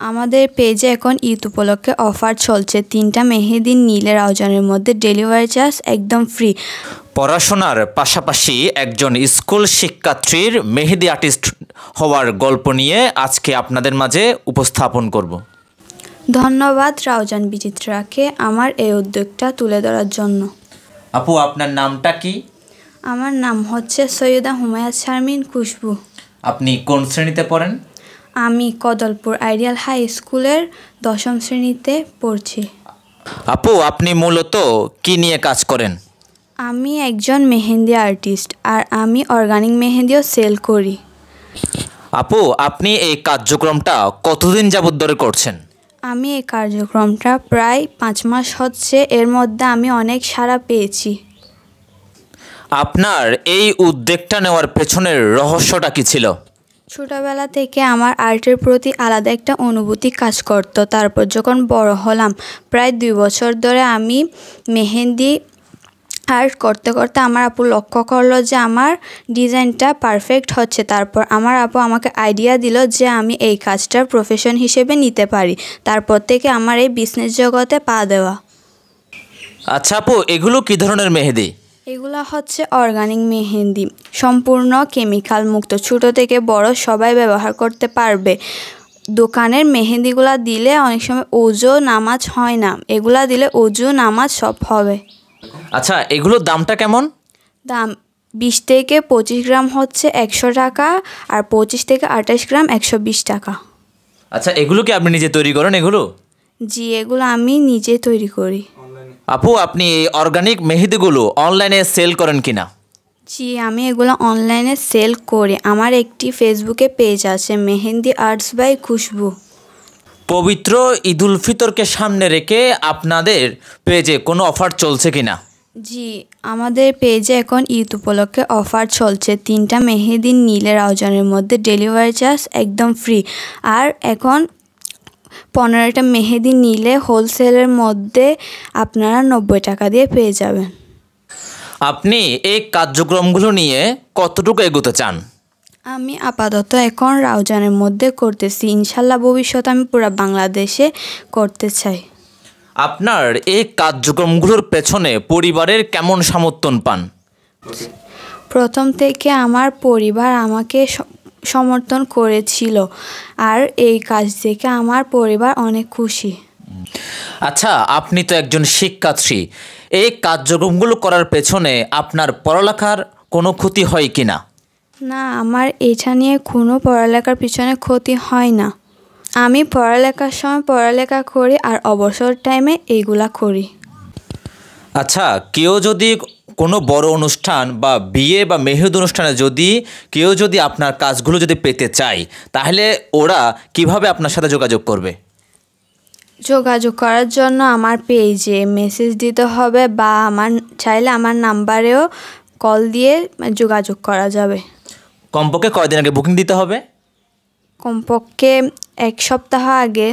আমাদের পেজে এখন ঈদ উপলক্ষে অফার চলছে। 3টা মেহেদি নিলে রাউজানের মধ্যে ডেলিভারি চার্জ একদম ফ্রি। পড়াশোনার পাশাপাশি একজন স্কুল শিক্ষার্থীর মেহেদি আর্টিস্ট হওয়ার গল্প নিয়ে আজকে আপনাদের মাঝে উপস্থাপন করব। ধন্যবাদ রাউজান বিচিত্রাকে আমার এই উদ্যোগটা তুলে ধরার জন্য। আপু, আপনার নামটা কি? আমার নাম হচ্ছে সৈয়দা হুমায়রা শারমিন খুশবু। আপনি কোন শ্রেণীতে পড়েন? আমি কদলপুর আইডিয়াল হাই স্কুলের 10ম শ্রেণীতে পড়ছি। আপু, আপনি মূলত কি নিয়ে কাজ করেন? আমি একজন মেহেন্দি আর্টিস্ট আর আমি অর্গানিক মেহেন্দিও সেল করি। আপু, আপনি এই কার্যক্রমটা কতদিন যাবত ধরে করছেন? আমি এই কার্যক্রমটা প্রায় 5 মাস হচ্ছে। এর মধ্যে আমি অনেক সাড়া পেয়েছি। আপনার এই উদ্যোগটা নেওয়ার পেছনের রহস্যটা কি ছিল? ছোটোবেলা থেকে আমার আর্টের প্রতি আলাদা একটা অনুভূতি কাজ করত। তারপর যখন বড় হলাম, প্রায় 2 বছর ধরে আমি মেহেন্দি আর্ট করতে করতে আমার আপু লক্ষ্য করলো যে আমার ডিজাইনটা পারফেক্ট হচ্ছে। তারপর আমার আপু আমাকে আইডিয়া দিল যে আমি এই কাজটার প্রফেশন হিসেবে নিতে পারি। তারপর থেকে আমার এই বিজনেস জগতে পা দেওয়া। আচ্ছা আপু, এগুলো কি ধরনের মেহেদি? এগুলো হচ্ছে অর্গানিক মেহেন্দি, সম্পূর্ণ কেমিক্যাল মুক্ত। ছোট থেকে বড় সবাই ব্যবহার করতে পারবে। দোকানের মেহেন্দিগুলো দিলে অনেক সময় ওজু নামাজ হয় না, এগুলা দিলে ওজু নামাজ সব হবে। আচ্ছা, এগুলোর দামটা কেমন? দাম 20 থেকে 25 গ্রাম হচ্ছে 100 টাকা, আর 25 থেকে 28 গ্রাম 120 টাকা। আচ্ছা, এগুলো কি আপনি নিজে তৈরি করেন এগুলো? জি, এগুলো আমি নিজে তৈরি করি। আপু, আপনি এই অর্গানিক মেহেদিগুলো অনলাইনে সেল করেন কিনা? জি, আমি এগুলো অনলাইনে সেল করি। আমার একটি ফেসবুকে পেজ আছে, মেহেন্দি আর্টস বাই খুশবু। পবিত্র ঈদ উল ফিতরকে সামনে রেখে আপনাদের পেজে কোনো অফার চলছে কিনা? জি, আমাদের পেজে এখন ঈদ উপলক্ষে অফার চলছে। 3টা মেহেদি নিলে রাউজানের মধ্যে ডেলিভারি চার্জ একদম ফ্রি। আর এখন 15টা মেহেদি নিলে হোলসেলের মধ্যে আপনারা 90 টাকা দিয়ে পেয়ে যাবেন। আপনি এই কার্যক্রমগুলো নিয়ে কতটুকু এগোতে চান? আমি আপাতত এখন রাউজানের মধ্যে করতেছি। ইনশাল্লাহ ভবিষ্যতে আমি পুরো বাংলাদেশে করতে চাই। আপনার এই কার্যক্রমগুলোর পেছনে পরিবারের কেমন সমর্থন পান? প্রথম থেকে আমার পরিবার আমাকে সমর্থন করেছিল, আর এই কাজ থেকে আমার পরিবার অনেক খুশি। আচ্ছা, আপনি তো একজন শিক্ষার্থী। এই কার্যক্রমগুলো করার পেছনে আপনার পড়ালেখার কোনো ক্ষতি হয় কি না? না, আমার এটা নিয়ে কোনো পড়ালেখার পিছনে ক্ষতি হয় না। আমি পড়ালেখার সময় পড়ালেখা করি আর অবসর টাইমে এইগুলা করি। আচ্ছা, কেউ যদি কোনো বড় অনুষ্ঠান বা বিয়ে বা মেহেদি অনুষ্ঠানে কেউ যদি আপনার কাজগুলো যদি পেতে চায়, তাহলে ওরা কিভাবে আপনার সাথে যোগাযোগ করবে? যোগাযোগ করার জন্য আমার পেজে মেসেজ দিতে হবে, বা চাইলে আমার নাম্বারেও কল দিয়ে যোগাযোগ করা যাবে। কমপক্ষে কয়দিন আগে বুকিং দিতে হবে? কমপক্ষে 1 সপ্তাহ আগে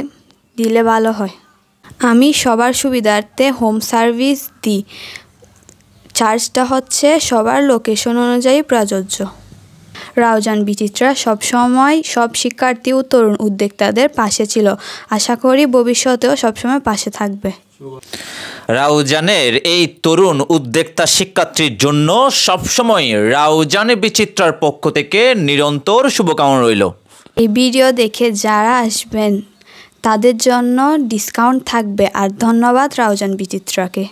দিলে ভালো হয়। আমি সবার সুবিধার্থে হোম সার্ভিস দিই। চার্জটা হচ্ছে সবার লোকেশন অনুযায়ী প্রযোজ্য। রাউজান বিচিত্রা সবসময় সব শিক্ষার্থী ও তরুণ উদ্যোক্তাদের পাশে ছিল। আশা করি ভবিষ্যতেও সবসময় পাশে থাকবে। রাউজানের এই তরুণ উদ্যোক্তা শিক্ষার্থীর জন্য সবসময় রাউজানে বিচিত্রার পক্ষ থেকে নিরন্তর শুভকামনা রইল। এই ভিডিও দেখে যারা আসবেন তাদের জন্য ডিসকাউন্ট থাকবে। আর ধন্যবাদ রাউজান বিচিত্রাকে।